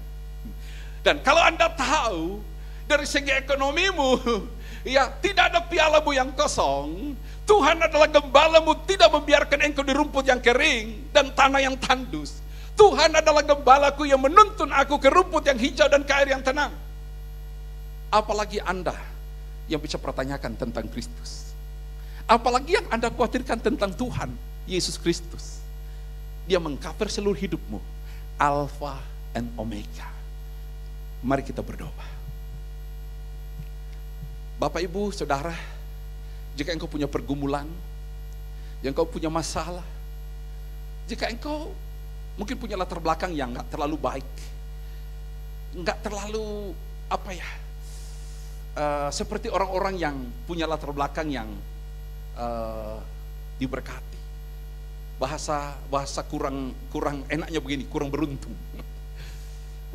B: Dan kalau Anda tahu dari segi ekonomimu, ya tidak ada pialamu yang kosong. Tuhan adalah gembalamu, tidak membiarkan engkau di rumput yang kering dan tanah yang tandus. Tuhan adalah gembalaku yang menuntun aku ke rumput yang hijau dan ke air yang tenang. Apalagi Anda yang bisa pertanyakan tentang Kristus. Apalagi yang Anda khawatirkan tentang Tuhan Yesus Kristus. Dia mengcover seluruh hidupmu, Alfa and Omega. Mari kita berdoa. Bapak, Ibu, Saudara, jika engkau punya pergumulan, jika engkau punya masalah, jika engkau mungkin punya latar belakang yang gak terlalu baik, gak terlalu seperti orang-orang yang punya latar belakang yang diberkati. Bahasa kurang enaknya begini, kurang beruntung.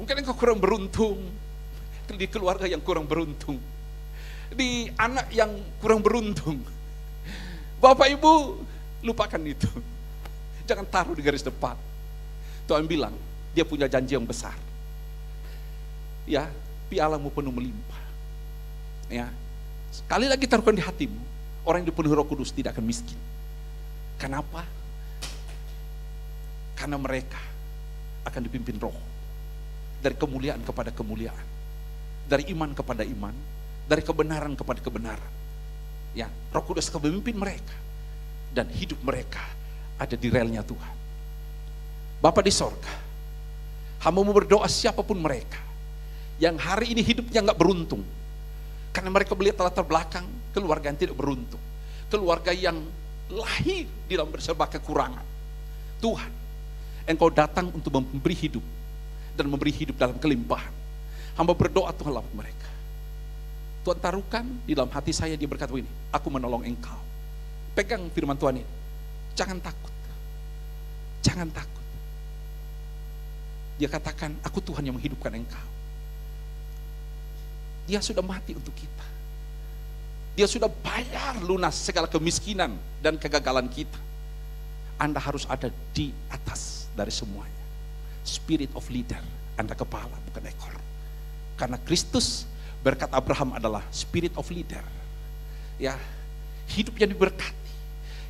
B: Mungkin engkau kurang beruntung di keluarga yang kurang beruntung, di anak yang kurang beruntung. Bapak Ibu, lupakan itu. Jangan taruh di garis depan. Tuhan bilang dia punya janji yang besar. Ya, pialamu penuh melimpah. Ya, sekali lagi taruhkan di hatimu, orang yang dipenuhi Roh Kudus tidak akan miskin. Kenapa? Karena mereka akan dipimpin Roh. Dari kemuliaan kepada kemuliaan. Dari iman kepada iman. Dari kebenaran kepada kebenaran. Ya, Roh Kudus akan memimpin mereka. Dan hidup mereka ada di relnya Tuhan. Bapa di sorga, hamba mau berdoa siapapun mereka yang hari ini hidupnya nggak beruntung, karena mereka melihat latar belakang keluarga yang tidak beruntung, keluarga yang lahir di dalam berserba kekurangan. Tuhan, Engkau datang untuk memberi hidup dan memberi hidup dalam kelimpahan. Hamba berdoa Tuhan lewat mereka. Tuhan taruhkan di dalam hati saya, dia berkata ini, aku menolong Engkau. Pegang firman Tuhan ini, jangan takut, jangan takut. Dia katakan, aku Tuhan yang menghidupkan engkau. Dia sudah mati untuk kita. Dia sudah bayar lunas segala kemiskinan dan kegagalan kita. Anda harus ada di atas dari semuanya. Spirit of leader, Anda kepala bukan ekor. Karena Kristus berkat Abraham adalah spirit of leader. Ya, hidup yang diberkati,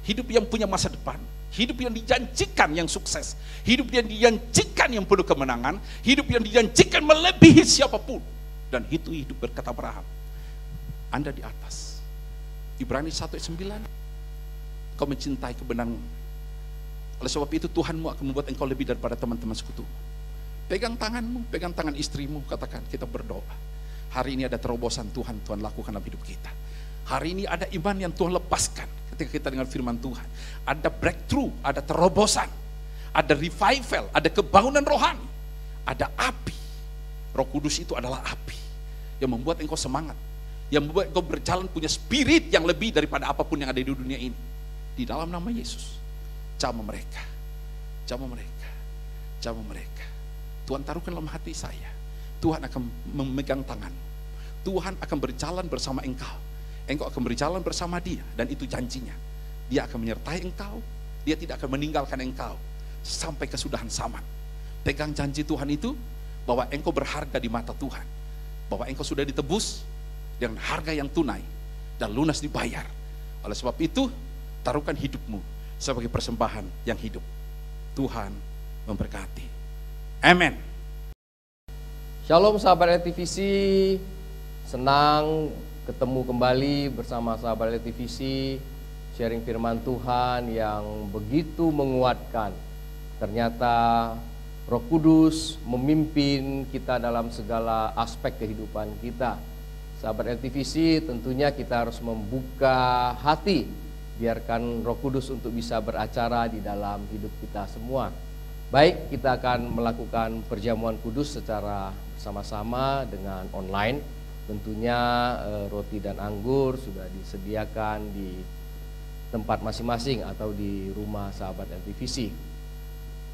B: hidup yang punya masa depan. Hidup yang dijanjikan yang sukses, hidup yang dijanjikan yang penuh kemenangan, hidup yang dijanjikan melebihi siapapun. Dan itu hidup berkat Abraham. Anda di atas. Ibrani 1:9, kau mencintai kebenaran. Oleh sebab itu Tuhanmu akan membuat engkau lebih daripada teman-teman sekutu. Pegang tanganmu, pegang tangan istrimu, katakan kita berdoa. Hari ini ada terobosan Tuhan lakukan dalam hidup kita. Hari ini ada iman yang Tuhan lepaskan ketika kita dengar firman Tuhan. Ada breakthrough, ada terobosan, ada revival, ada kebangunan rohani, ada api. Roh Kudus itu adalah api yang membuat engkau semangat, yang membuat engkau berjalan punya spirit yang lebih daripada apapun yang ada di dunia ini. Di dalam nama Yesus, jamah mereka, jamah mereka, jamah mereka. Tuhan taruhkan dalam hati saya, Tuhan akan memegang tangan, Tuhan akan berjalan bersama engkau. Engkau akan berjalan bersama dia, dan itu janjinya. Dia akan menyertai engkau, dia tidak akan meninggalkan engkau sampai kesudahan zaman. Pegang janji Tuhan itu, bahwa engkau berharga di mata Tuhan, bahwa engkau sudah ditebus dengan harga yang tunai dan lunas dibayar. Oleh sebab itu, taruhkan hidupmu sebagai persembahan yang hidup. Tuhan memberkati. Amin.
C: Shalom sahabat LTVC, senang ketemu kembali bersama sahabat LTVC, sharing firman Tuhan yang begitu menguatkan. Ternyata Roh Kudus memimpin kita dalam segala aspek kehidupan kita. Sahabat LTVC, tentunya kita harus membuka hati, biarkan Roh Kudus untuk bisa beracara di dalam hidup kita semua. Baik, kita akan melakukan perjamuan kudus secara bersama-sama dengan online. Tentunya roti dan anggur sudah disediakan di tempat masing-masing atau di rumah sahabat LTVC.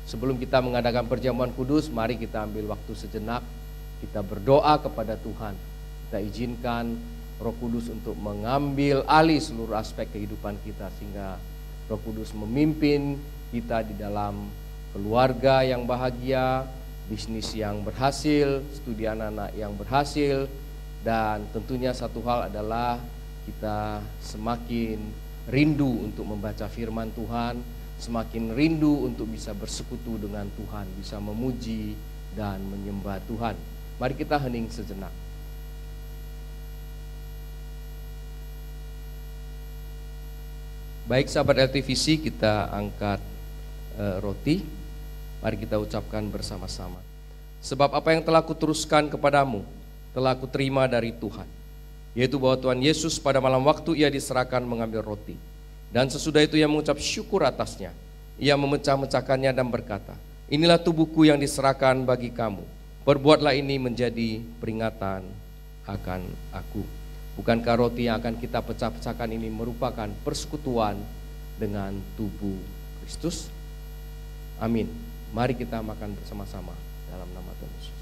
C: Sebelum kita mengadakan perjamuan kudus, mari kita ambil waktu sejenak, kita berdoa kepada Tuhan. Kita izinkan Roh Kudus untuk mengambil alih seluruh aspek kehidupan kita, sehingga Roh Kudus memimpin kita di dalam keluarga yang bahagia, bisnis yang berhasil, studi anak-anak yang berhasil. Dan tentunya satu hal adalah kita semakin rindu untuk membaca firman Tuhan, semakin rindu untuk bisa bersekutu dengan Tuhan, bisa memuji dan menyembah Tuhan. Mari kita hening sejenak. Baik sahabat LTVC, kita angkat roti. Mari kita ucapkan bersama-sama. Sebab apa yang telah kuteruskan kepadamu telah kuterima dari Tuhan, yaitu bahwa Tuhan Yesus pada malam waktu ia diserahkan mengambil roti, dan sesudah itu ia mengucap syukur atasnya. Ia memecah-mecahkannya dan berkata, inilah tubuhku yang diserahkan bagi kamu. Perbuatlah ini menjadi peringatan akan aku. Bukankah roti yang akan kita pecah-pecahkan ini merupakan persekutuan dengan tubuh Kristus? Amin. Mari kita makan bersama-sama dalam nama Tuhan Yesus.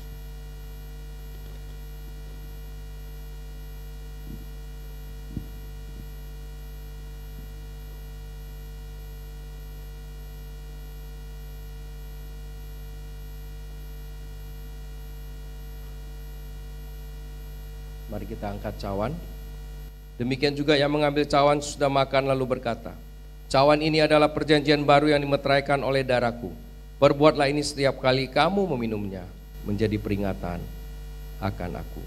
C: Mari kita angkat cawan. Demikian juga yang mengambil cawan sudah makan lalu berkata, cawan ini adalah perjanjian baru yang dimeteraikan oleh darahku. Perbuatlah ini setiap kali kamu meminumnya, menjadi peringatan akan aku.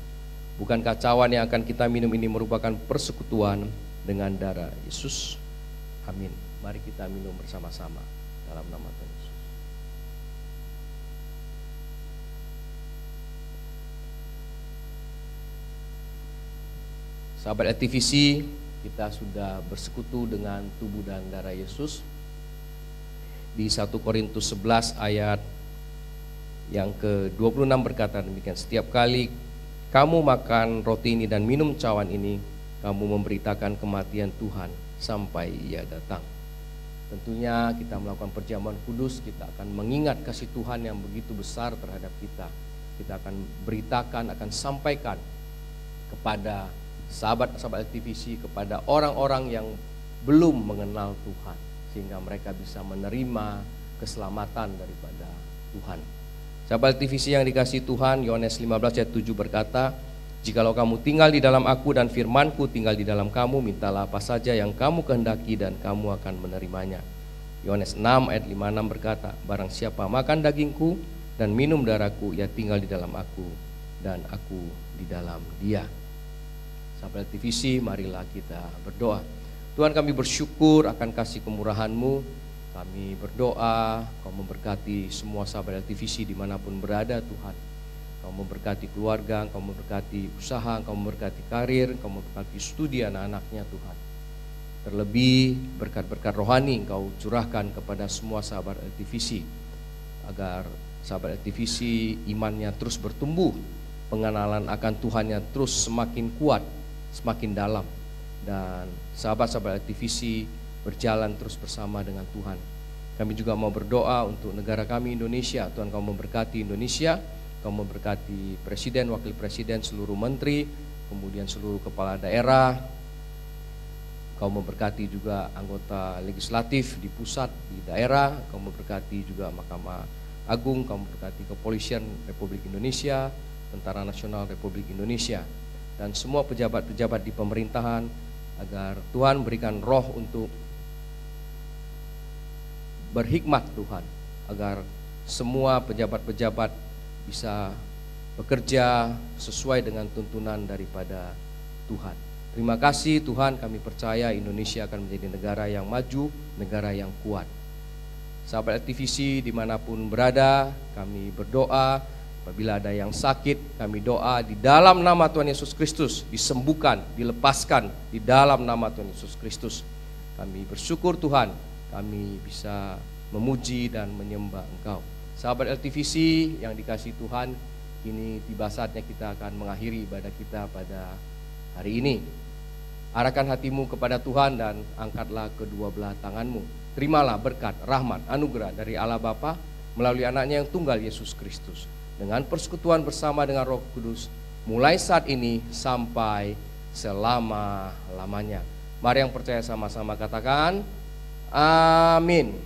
C: Bukankah cawan yang akan kita minum ini merupakan persekutuan dengan darah Yesus? Amin. Mari kita minum bersama-sama dalam nama Tuhan Yesus. Sahabat LTVC, kita sudah bersekutu dengan tubuh dan darah Yesus. Di 1 Korintus 11 ayat yang ke-26 berkata demikian, setiap kali kamu makan roti ini dan minum cawan ini, kamu memberitakan kematian Tuhan sampai Ia datang. Tentunya kita melakukan perjamuan kudus, kita akan mengingat kasih Tuhan yang begitu besar terhadap kita. Kita akan beritakan, akan sampaikan kepada sahabat-sahabat LTVC, kepada orang-orang yang belum mengenal Tuhan, sehingga mereka bisa menerima keselamatan daripada Tuhan. Sahabat LTVC yang dikasihi Tuhan, Yohanes 15 ayat 7 berkata, jikalau kamu tinggal di dalam aku dan firmanku tinggal di dalam kamu, mintalah apa saja yang kamu kehendaki dan kamu akan menerimanya. Yohanes 6 ayat 56 berkata, barang siapa makan dagingku dan minum darahku, ia tinggal di dalam aku dan aku di dalam dia. Sahabat LTVC, marilah kita berdoa. Tuhan, kami bersyukur akan kasih kemurahan-Mu. Kami berdoa, Kau memberkati semua sahabat LTVC dimanapun berada Tuhan. Kau memberkati keluarga, Kau memberkati usaha, Kau memberkati karir, Kau memberkati studi anak-anaknya Tuhan. Terlebih berkat-berkat rohani Kau curahkan kepada semua sahabat LTVC, agar sahabat LTVC imannya terus bertumbuh, pengenalan akan Tuhannya terus semakin kuat, semakin dalam, dan sahabat-sahabat LTVC berjalan terus bersama dengan Tuhan. Kami juga mau berdoa untuk negara kami Indonesia. Tuhan, Kau memberkati Indonesia, Kau memberkati Presiden, Wakil Presiden, seluruh menteri, kemudian seluruh kepala daerah. Kau memberkati juga anggota legislatif di pusat, di daerah. Kau memberkati juga Mahkamah Agung, Kau memberkati Kepolisian Republik Indonesia, Tentara Nasional Republik Indonesia, dan semua pejabat-pejabat di pemerintahan, agar Tuhan berikan roh untuk berhikmat Tuhan, agar semua pejabat-pejabat bisa bekerja sesuai dengan tuntunan daripada Tuhan. Terima kasih Tuhan, kami percaya Indonesia akan menjadi negara yang maju, negara yang kuat. Sahabat LTVC dimanapun berada, kami berdoa, apabila ada yang sakit, kami doa di dalam nama Tuhan Yesus Kristus, disembuhkan, dilepaskan di dalam nama Tuhan Yesus Kristus. Kami bersyukur Tuhan, kami bisa memuji dan menyembah Engkau. Sahabat LTVC yang dikasihi Tuhan, kini tiba saatnya kita akan mengakhiri ibadah kita pada hari ini. Arahkan hatimu kepada Tuhan dan angkatlah kedua belah tanganmu. Terimalah berkat, rahmat, anugerah dari Allah Bapa melalui anaknya yang tunggal Yesus Kristus, dengan persekutuan bersama dengan Roh Kudus, mulai saat ini sampai selama-lamanya. Mari yang percaya sama-sama katakan, amin.